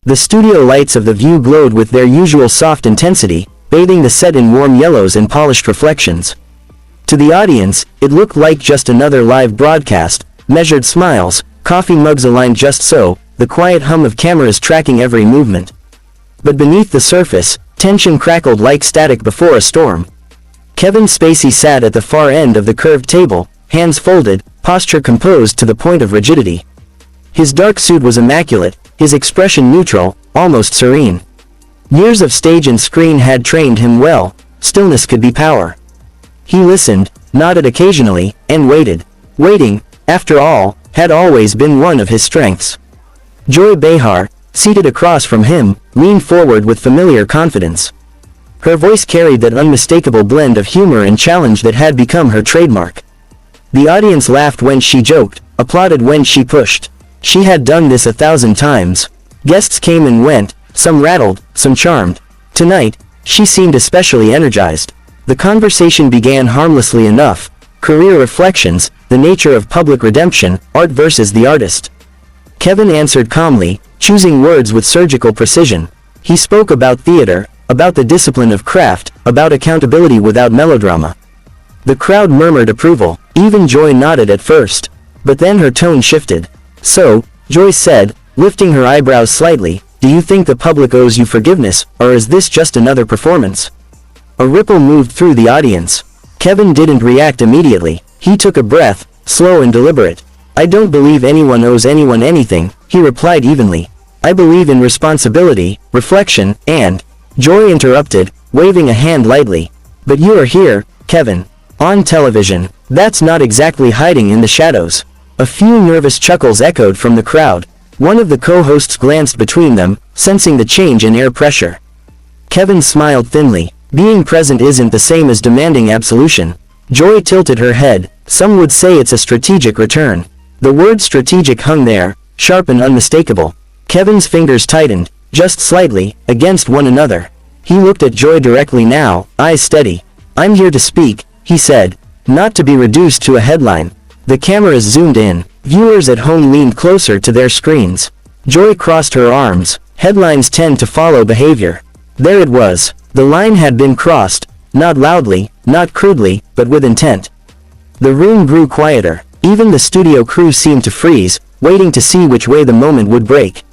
The studio lights of the view glowed with their usual soft intensity, bathing the set in warm yellows and polished reflections. To the audience, it looked like just another live broadcast, measured smiles, coffee mugs aligned just so, the quiet hum of cameras tracking every movement. But beneath the surface, tension crackled like static before a storm. Kevin Spacey sat at the far end of the curved table, hands folded, posture composed to the point of rigidity. His dark suit was immaculate, his expression neutral, almost serene. Years of stage and screen had trained him well, stillness could be power. He listened, nodded occasionally, and waited. Waiting, after all, had always been one of his strengths. Joy Behar, seated across from him, leaned forward with familiar confidence. Her voice carried that unmistakable blend of humor and challenge that had become her trademark. The audience laughed when she joked, applauded when she pushed. She had done this 1,000 times. Guests came and went, some rattled, some charmed. Tonight, she seemed especially energized. The conversation began harmlessly enough. Career reflections, the nature of public redemption, art versus the artist. Kevin answered calmly, choosing words with surgical precision. He spoke about theater, about the discipline of craft, about accountability without melodrama. The crowd murmured approval, even Joy nodded at first. But then her tone shifted. So, Joy said, lifting her eyebrows slightly, do you think the public owes you forgiveness, or is this just another performance? A ripple moved through the audience. Kevin didn't react immediately. He took a breath, slow and deliberate. I don't believe anyone owes anyone anything, he replied evenly. I believe in responsibility, reflection, and... Joy interrupted, waving a hand lightly. But you are here, Kevin. On television. That's not exactly hiding in the shadows. A few nervous chuckles echoed from the crowd. One of the co-hosts glanced between them, sensing the change in air pressure. Kevin smiled thinly. Being present isn't the same as demanding absolution. Joy tilted her head. Some would say it's a strategic return. The word strategic hung there, sharp and unmistakable. Kevin's fingers tightened, just slightly, against one another. He looked at Joy directly now, eyes steady. I'm here to speak, he said, not to be reduced to a headline. The cameras zoomed in. Viewers at home leaned closer to their screens. Joy crossed her arms. Headlines tend to follow behavior. There it was. The line had been crossed, not loudly, not crudely, but with intent. The room grew quieter. Even the studio crew seemed to freeze, waiting to see which way the moment would break.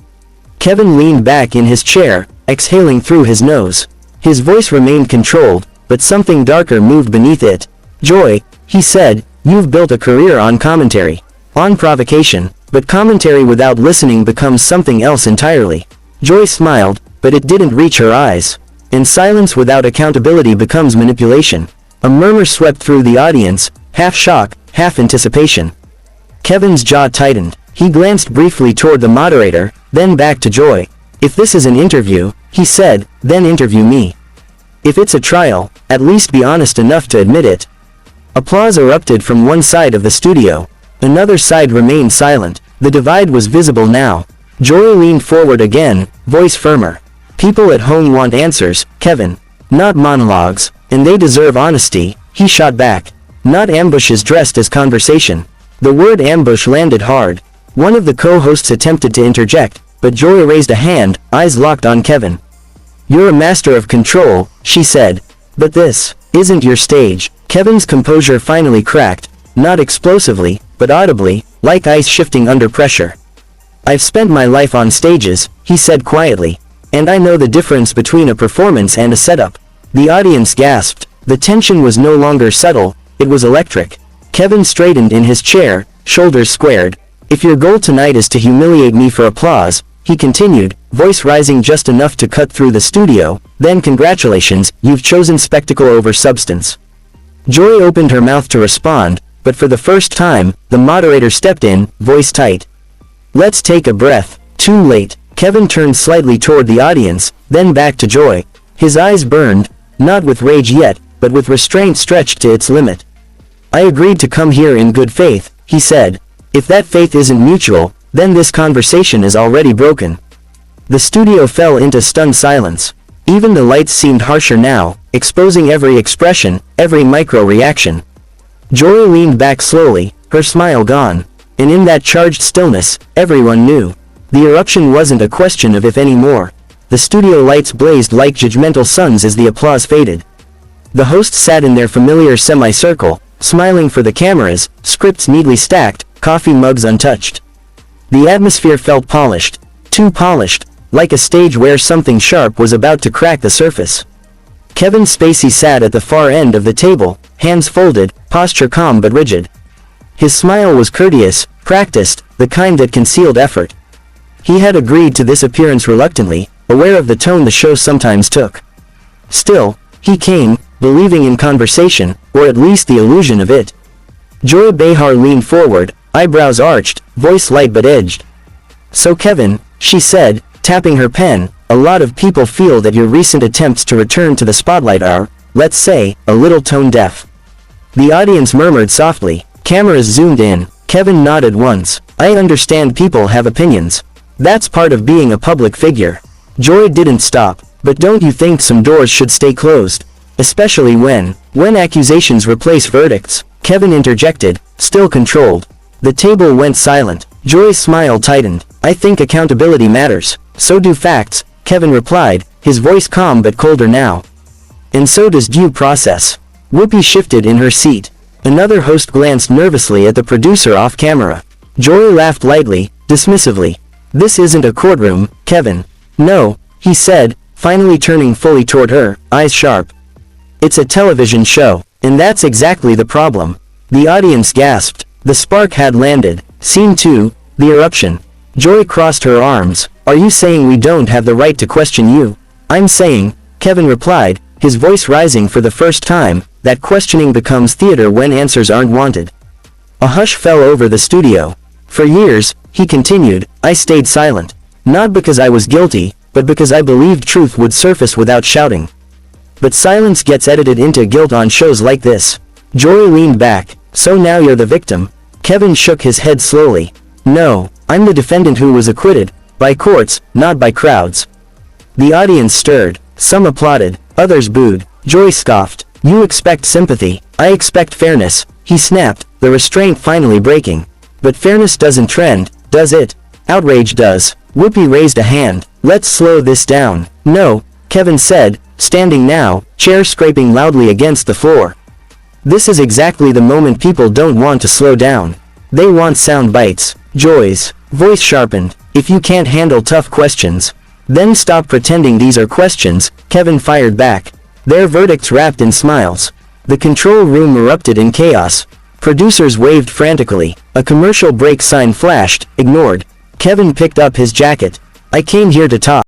Kevin leaned back in his chair, exhaling through his nose. His voice remained controlled, but something darker moved beneath it. Joy, he said, you've built a career on commentary. On provocation, but commentary without listening becomes something else entirely. Joy smiled, but it didn't reach her eyes. And silence without accountability becomes manipulation. A murmur swept through the audience, half shock, half anticipation. Kevin's jaw tightened. He glanced briefly toward the moderator, then back to Joy. If this is an interview, he said, then interview me. If it's a trial, at least be honest enough to admit it. Applause erupted from one side of the studio. Another side remained silent. The divide was visible now. Joy leaned forward again, voice firmer. People at home want answers, Kevin. Not monologues, and they deserve honesty, he shot back. Not ambushes dressed as conversation. The word ambush landed hard. One of the co-hosts attempted to interject, but Joy raised a hand, eyes locked on Kevin. You're a master of control, she said. But this isn't your stage. Kevin's composure finally cracked, not explosively, but audibly, like ice shifting under pressure. I've spent my life on stages, he said quietly. And I know the difference between a performance and a setup. The audience gasped. The tension was no longer subtle, it was electric. Kevin straightened in his chair, shoulders squared. If your goal tonight is to humiliate me for applause, he continued, voice rising just enough to cut through the studio, then congratulations, you've chosen spectacle over substance. Joy opened her mouth to respond, but for the first time, the moderator stepped in, voice tight. Let's take a breath. Too late. Kevin turned slightly toward the audience, then back to Joy. His eyes burned, not with rage yet, but with restraint stretched to its limit. I agreed to come here in good faith, he said. If that faith isn't mutual, then this conversation is already broken. The studio fell into stunned silence. Even the lights seemed harsher now, exposing every expression, every micro-reaction. Joy leaned back slowly, her smile gone. And in that charged stillness, everyone knew. The eruption wasn't a question of if anymore. The studio lights blazed like judgmental suns as the applause faded. The hosts sat in their familiar semicircle, smiling for the cameras, scripts neatly stacked, coffee mugs untouched. The atmosphere felt polished, too polished, like a stage where something sharp was about to crack the surface. Kevin Spacey sat at the far end of the table, hands folded, posture calm but rigid. His smile was courteous, practiced, the kind that concealed effort. He had agreed to this appearance reluctantly, aware of the tone the show sometimes took. Still, he came, believing in conversation, or at least the illusion of it. Joy Behar leaned forward, eyebrows arched, voice light but edged. "So Kevin," she said, tapping her pen, "a lot of people feel that your recent attempts to return to the spotlight are, let's say, a little tone-deaf." The audience murmured softly. Cameras zoomed in. Kevin nodded once. "I understand people have opinions. That's part of being a public figure." Joy didn't stop. "But don't you think some doors should stay closed? Especially when accusations replace verdicts?" Kevin interjected, still controlled. The table went silent. Joy's smile tightened. "I think accountability matters. So do facts," Kevin replied, his voice calm but colder now. "And so does due process." Whoopi shifted in her seat. Another host glanced nervously at the producer off camera. Joy laughed lightly, dismissively. "This isn't a courtroom, Kevin." "No," he said, finally turning fully toward her, eyes sharp. "It's a television show, and that's exactly the problem." The audience gasped. The spark had landed. Scene 2, the eruption. Joy crossed her arms. "Are you saying we don't have the right to question you?" "I'm saying," Kevin replied, his voice rising for the first time, "that questioning becomes theater when answers aren't wanted." A hush fell over the studio. "For years," he continued, "I stayed silent. Not because I was guilty, but because I believed truth would surface without shouting. But silence gets edited into guilt on shows like this." Joy leaned back. "So now you're the victim?" Kevin shook his head slowly. "No, I'm the defendant who was acquitted, by courts, not by crowds." The audience stirred. Some applauded, others booed. Joy scoffed. "You expect sympathy, I expect fairness," he snapped, the restraint finally breaking. "But fairness doesn't trend, does it? Outrage does." Whoopi raised a hand. "Let's slow this down." "No," Kevin said, standing now, chair scraping loudly against the floor. "This is exactly the moment people don't want to slow down. They want sound bites." Joy's voice sharpened. "If you can't handle tough questions, then stop pretending these are questions," Kevin fired back. Their verdicts wrapped in smiles. The control room erupted in chaos. Producers waved frantically. A commercial break sign flashed, ignored. Kevin picked up his jacket. "I came here to talk."